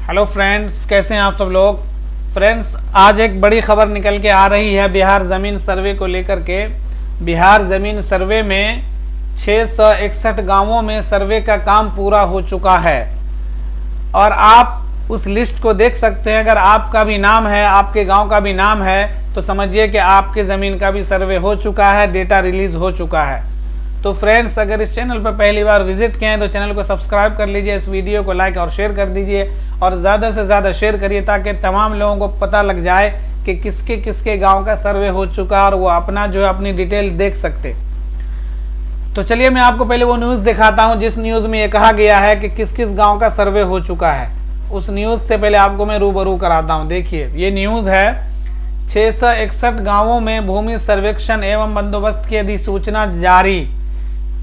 Hello friends, कैसे हैं आप सब लोग। फ्रेंड्स, आज एक बड़ी खबर निकल के आ रही है बिहार ज़मीन सर्वे को लेकर के। बिहार ज़मीन सर्वे में 661 गांवों में सर्वे का काम पूरा हो चुका है और आप उस लिस्ट को देख सकते हैं। अगर आपका भी नाम है, आपके गांव का भी नाम है, तो समझिए कि आपके ज़मीन का भी सर्वे हो चुका है, डेटा रिलीज हो चुका है। तो फ्रेंड्स, अगर इस चैनल पर पहली बार विजिट किए हैं तो चैनल को सब्सक्राइब कर लीजिए, इस वीडियो को लाइक और शेयर कर दीजिए और ज़्यादा से ज़्यादा शेयर करिए ताकि तमाम लोगों को पता लग जाए कि किसके किसके गांव का सर्वे हो चुका है और वो अपना जो है अपनी डिटेल देख सकते। तो चलिए मैं आपको पहले वो न्यूज़ दिखाता हूँ जिस न्यूज़ में ये कहा गया है कि किस किस गाँव का सर्वे हो चुका है। उस न्यूज़ से पहले आपको मैं रूबरू कराता हूँ। देखिए, ये न्यूज़ है 661 गाँवों में भूमि सर्वेक्षण एवं बंदोबस्त की अधिसूचना जारी।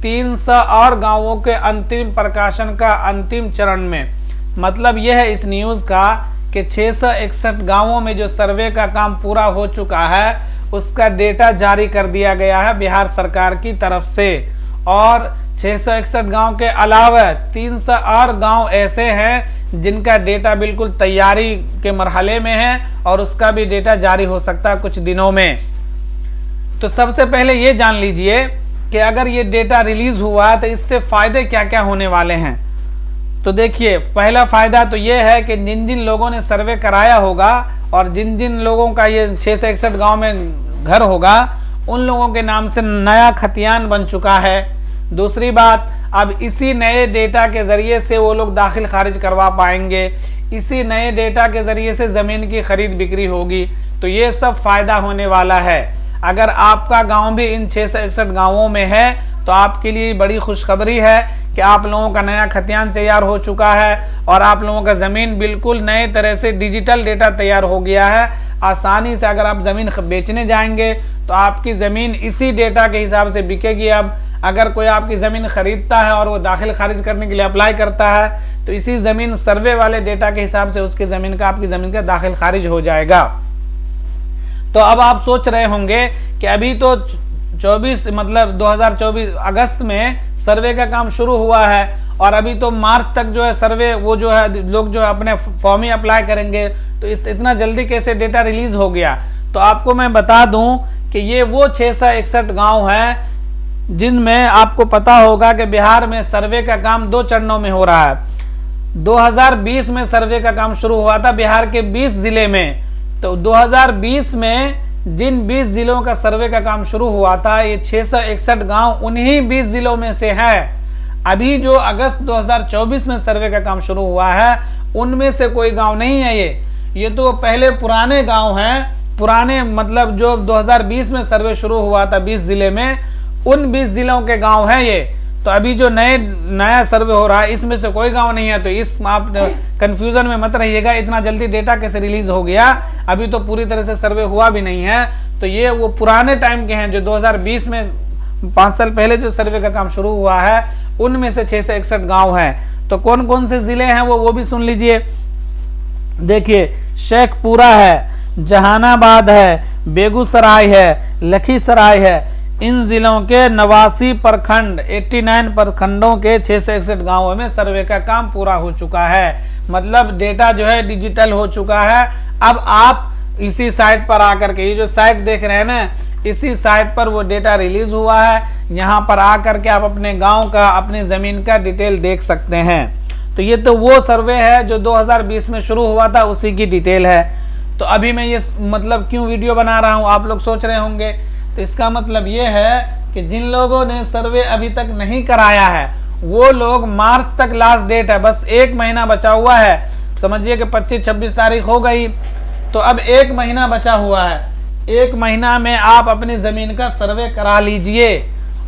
300 और गांवों के अंतिम प्रकाशन का अंतिम चरण में। मतलब यह है इस न्यूज़ का कि 661 गांवों में जो सर्वे का काम पूरा हो चुका है उसका डेटा जारी कर दिया गया है बिहार सरकार की तरफ से। और 661 गांव के अलावा 300 और गांव ऐसे हैं जिनका डेटा बिल्कुल तैयारी के मरहले में है और उसका भी डेटा जारी हो सकता है कुछ दिनों में। तो सबसे पहले ये जान लीजिए कि अगर ये डेटा रिलीज हुआ तो इससे फायदे क्या क्या होने वाले हैं। तो देखिए, पहला फायदा तो ये है कि जिन जिन लोगों ने सर्वे कराया होगा और जिन जिन लोगों का ये 661 गांव में घर होगा उन लोगों के नाम से नया खतियान बन चुका है। दूसरी बात, अब इसी नए डेटा के जरिए से वो लोग दाखिल खारिज करवा पाएंगे, इसी नए डेटा के जरिए से ज़मीन की खरीद बिक्री होगी। तो ये सब फायदा होने वाला है। अगर आपका गांव भी इन 661 गांवों में है तो आपके लिए बड़ी खुशखबरी है कि आप लोगों का नया खतियान तैयार हो चुका है और आप लोगों का ज़मीन बिल्कुल नए तरह से डिजिटल डेटा तैयार हो गया है। आसानी से अगर आप ज़मीन बेचने जाएंगे तो आपकी ज़मीन इसी डेटा के हिसाब से बिकेगी। अब अगर कोई आपकी ज़मीन खरीदता है और वो दाखिल खारिज करने के लिए अप्लाई करता है तो इसी ज़मीन सर्वे वाले डेटा के हिसाब से उसकी ज़मीन का आपकी ज़मीन का दाखिल खारिज हो जाएगा। तो अब आप सोच रहे होंगे कि अभी तो 2024 अगस्त में सर्वे का काम शुरू हुआ है और अभी तो मार्च तक जो है सर्वे वो जो है लोग जो है अपने फॉर्म ही अप्लाई करेंगे, तो इतना जल्दी कैसे डेटा रिलीज हो गया। तो आपको मैं बता दूं कि ये वो 661 गांव हैं जिनमें आपको पता होगा कि बिहार में सर्वे का काम 2 चरणों में हो रहा है। 2020 में सर्वे का काम शुरू हुआ था बिहार के 20 जिले में। तो 2020 में जिन 20 जिलों का सर्वे का काम शुरू हुआ था, ये 661 गांव उन्हीं 20 जिलों में से है। अभी जो अगस्त 2024 में सर्वे का काम शुरू हुआ है उनमें से कोई गांव नहीं है। ये तो पहले पुराने गांव हैं, पुराने मतलब जो 2020 में सर्वे शुरू हुआ था 20 जिले में, उन 20 जिलों के गांव हैं ये। तो अभी जो नया सर्वे हो रहा है इसमें से कोई गांव नहीं है। तो इस आप कंफ्यूजन में मत रहिएगा, इतना जल्दी डेटा कैसे रिलीज हो गया, अभी तो पूरी तरह से सर्वे हुआ भी नहीं है। तो ये वो पुराने टाइम के हैं जो 2020 में 5 साल पहले जो सर्वे का काम शुरू हुआ है उनमें से 661 गांव हैं। तो कौन कौन से जिले हैं वो भी सुन लीजिए। देखिए, शेखपुरा है, जहानाबाद है, बेगूसराय है, लखीसराय है। इन जिलों के 89 प्रखंड 89 प्रखंडों के 661 गांवों में सर्वे का काम पूरा हो चुका है। मतलब डेटा जो है डिजिटल हो चुका है। अब आप इसी साइट पर आकर के, ये जो साइट देख रहे हैं ना, इसी साइट पर वो डेटा रिलीज हुआ है। यहाँ पर आकर के आप अपने गांव का, अपनी ज़मीन का डिटेल देख सकते हैं। तो ये तो वो सर्वे है जो 2020 में शुरू हुआ था, उसी की डिटेल है। तो अभी मैं ये मतलब क्यों वीडियो बना रहा हूँ आप लोग सोच रहे होंगे। तो इसका मतलब ये है कि जिन लोगों ने सर्वे अभी तक नहीं कराया है वो लोग, मार्च तक लास्ट डेट है, बस 1 महीना बचा हुआ है। समझिए कि 25-26 तारीख हो गई, तो अब 1 महीना बचा हुआ है। 1 महीना में आप अपनी ज़मीन का सर्वे करा लीजिए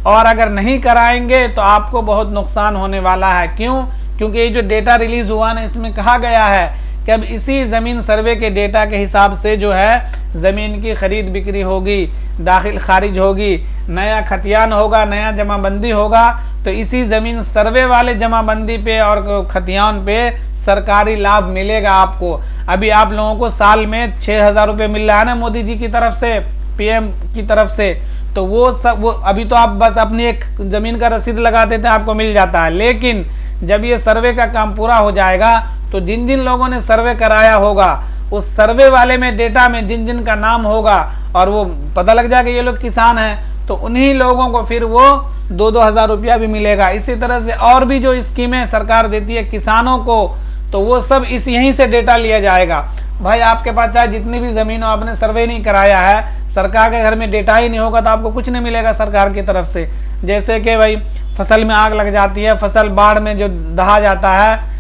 और अगर नहीं कराएंगे तो आपको बहुत नुकसान होने वाला है। क्यों? क्योंकि ये जो डेटा रिलीज हुआ ना, इसमें कहा गया है कि अब इसी ज़मीन सर्वे के डेटा के हिसाब से जो है ज़मीन की खरीद बिक्री होगी, दाखिल खारिज होगी, नया खतियान होगा, नया जमाबंदी होगा। तो इसी ज़मीन सर्वे वाले जमाबंदी पे और खतियान पे सरकारी लाभ मिलेगा आपको। अभी आप लोगों को साल में 6,000 रुपये मिल रहा है ना मोदी जी की तरफ से, PM की तरफ से। तो वो अभी तो आप बस अपनी एक ज़मीन का रसीद लगा देते हैं, आपको मिल जाता है। लेकिन जब ये सर्वे का काम पूरा हो जाएगा तो जिन जिन लोगों ने सर्वे कराया होगा उस सर्वे वाले में डेटा में जिन जिन का नाम होगा और वो पता लग जाएगा ये लोग किसान हैं, तो उन्हीं लोगों को फिर वो 2-2 हज़ार रुपया भी मिलेगा। इसी तरह से और भी जो स्कीमें सरकार देती है किसानों को, तो वो सब इस यहीं से डेटा लिया जाएगा। भाई आपके पास चाहे जितनी भी जमीन हो, आपने सर्वे नहीं कराया है, सरकार के घर में डेटा ही नहीं होगा तो आपको कुछ नहीं मिलेगा सरकार की तरफ से। जैसे कि भाई फसल में आग लग जाती है, फसल बाढ़ में जो दहा जाता है,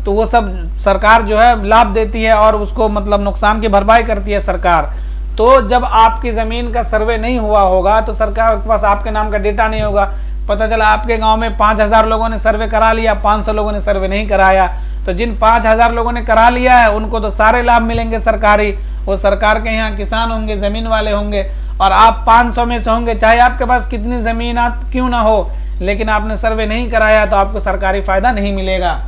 तो वो सब सरकार जो है लाभ देती है और उसको मतलब नुकसान की भरपाई करती है सरकार। तो जब आपकी जमीन का सर्वे नहीं हुआ होगा तो सरकार के पास आपके नाम का डेटा नहीं होगा। पता चला आपके गांव में 5000 लोगों ने सर्वे करा लिया, 500 लोगों ने सर्वे नहीं कराया, तो जिन 5000 लोगों ने करा लिया है उनको तो सारे लाभ मिलेंगे सरकारी, वो सरकार के यहाँ किसान होंगे, जमीन वाले होंगे, और आप 500 में से होंगे, चाहे आपके पास कितनी जमीन क्यों ना हो, लेकिन आपने सर्वे नहीं कराया तो आपको सरकारी फायदा नहीं मिलेगा।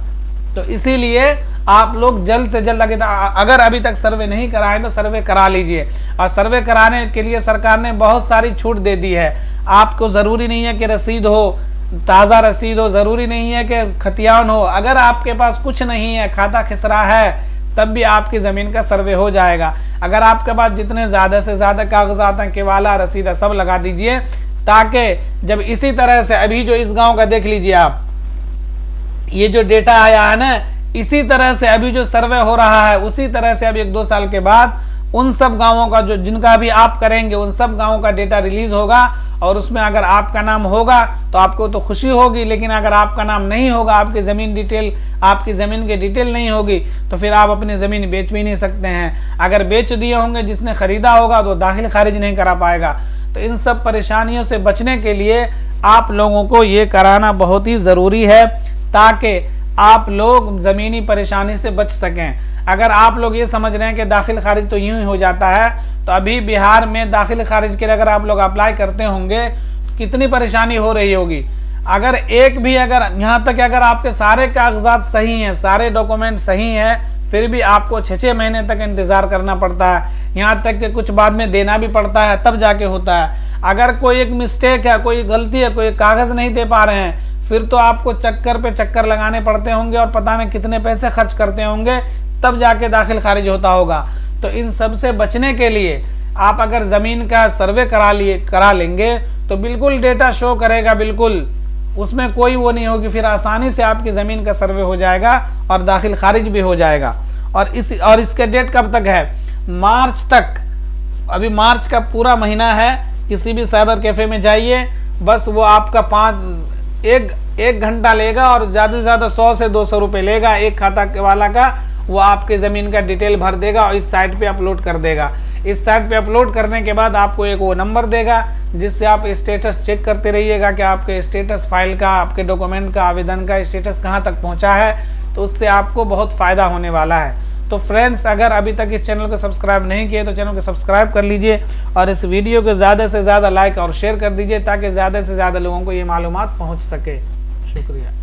तो इसीलिए आप लोग जल्द से जल्द अगर अभी तक सर्वे नहीं कराए तो सर्वे करा लीजिए। और सर्वे कराने के लिए सरकार ने बहुत सारी छूट दे दी है। आपको ज़रूरी नहीं है कि रसीद हो, ताज़ा रसीद हो, ज़रूरी नहीं है कि खतियान हो। अगर आपके पास कुछ नहीं है, खाता खिसरा है, तब भी आपकी ज़मीन का सर्वे हो जाएगा। अगर आपके पास जितने ज़्यादा से ज़्यादा कागजात हैं, केवाला रसीद सब लगा दीजिए, ताकि जब इसी तरह से अभी जो इस गाँव का देख लीजिए आप, ये जो डेटा आया है ना, इसी तरह से अभी जो सर्वे हो रहा है उसी तरह से अभी 1-2 साल के बाद उन सब गांवों का जो जिनका भी आप करेंगे उन सब गांवों का डेटा रिलीज होगा। और उसमें अगर आपका नाम होगा तो आपको तो खुशी होगी, लेकिन अगर आपका नाम नहीं होगा, आपकी ज़मीन डिटेल, आपकी ज़मीन की डिटेल नहीं होगी, तो फिर आप अपनी ज़मीन बेच भी नहीं सकते हैं। अगर बेच दिए होंगे, जिसने ख़रीदा होगा तो दाखिल खारिज नहीं करा पाएगा। तो इन सब परेशानियों से बचने के लिए आप लोगों को ये कराना बहुत ही ज़रूरी है, ताकि आप लोग ज़मीनी परेशानी से बच सकें। अगर आप लोग ये समझ रहे हैं कि दाखिल खारिज तो यूं ही हो जाता है, तो अभी बिहार में दाखिल खारिज के लिए अगर आप लोग अप्लाई करते होंगे तो कितनी परेशानी हो रही होगी। अगर एक भी, अगर यहाँ तक अगर आपके सारे कागजात सही हैं, सारे डॉक्यूमेंट सही हैं, फिर भी आपको 6-6 महीने तक इंतज़ार करना पड़ता है। यहाँ तक कि कुछ बाद में देना भी पड़ता है, तब जाके होता है। अगर कोई एक मिस्टेक है, कोई गलती है, कोई कागज़ नहीं दे पा रहे हैं, फिर तो आपको चक्कर पे चक्कर लगाने पड़ते होंगे और पता नहीं कितने पैसे खर्च करते होंगे, तब जाके दाखिल खारिज होता होगा। तो इन सब से बचने के लिए आप अगर ज़मीन का सर्वे करा लेंगे तो बिल्कुल डेटा शो करेगा, बिल्कुल उसमें कोई वो नहीं होगी, फिर आसानी से आपकी ज़मीन का सर्वे हो जाएगा और दाखिल खारिज भी हो जाएगा। और इसके डेट कब तक है? मार्च तक। अभी मार्च का पूरा महीना है। किसी भी साइबर कैफ़े में जाइए, बस वो आपका एक घंटा लेगा और ज़्यादा से ज़्यादा 100 से 200 रुपये लेगा एक खाता वाला का। वो आपके ज़मीन का डिटेल भर देगा और इस साइट पे अपलोड कर देगा। इस साइट पे अपलोड करने के बाद आपको एक वो नंबर देगा, जिससे आप स्टेटस चेक करते रहिएगा कि आपके स्टेटस फाइल का, आपके डॉक्यूमेंट का, आवेदन का स्टेटस कहाँ तक पहुँचा है। तो उससे आपको बहुत फ़ायदा होने वाला है। तो फ्रेंड्स, अगर अभी तक इस चैनल को सब्सक्राइब नहीं किए तो चैनल को सब्सक्राइब कर लीजिए और इस वीडियो को ज़्यादा से ज़्यादा लाइक और शेयर कर दीजिए, ताकि ज़्यादा से ज़्यादा लोगों को ये मालूमात पहुँच सके। शुक्रिया।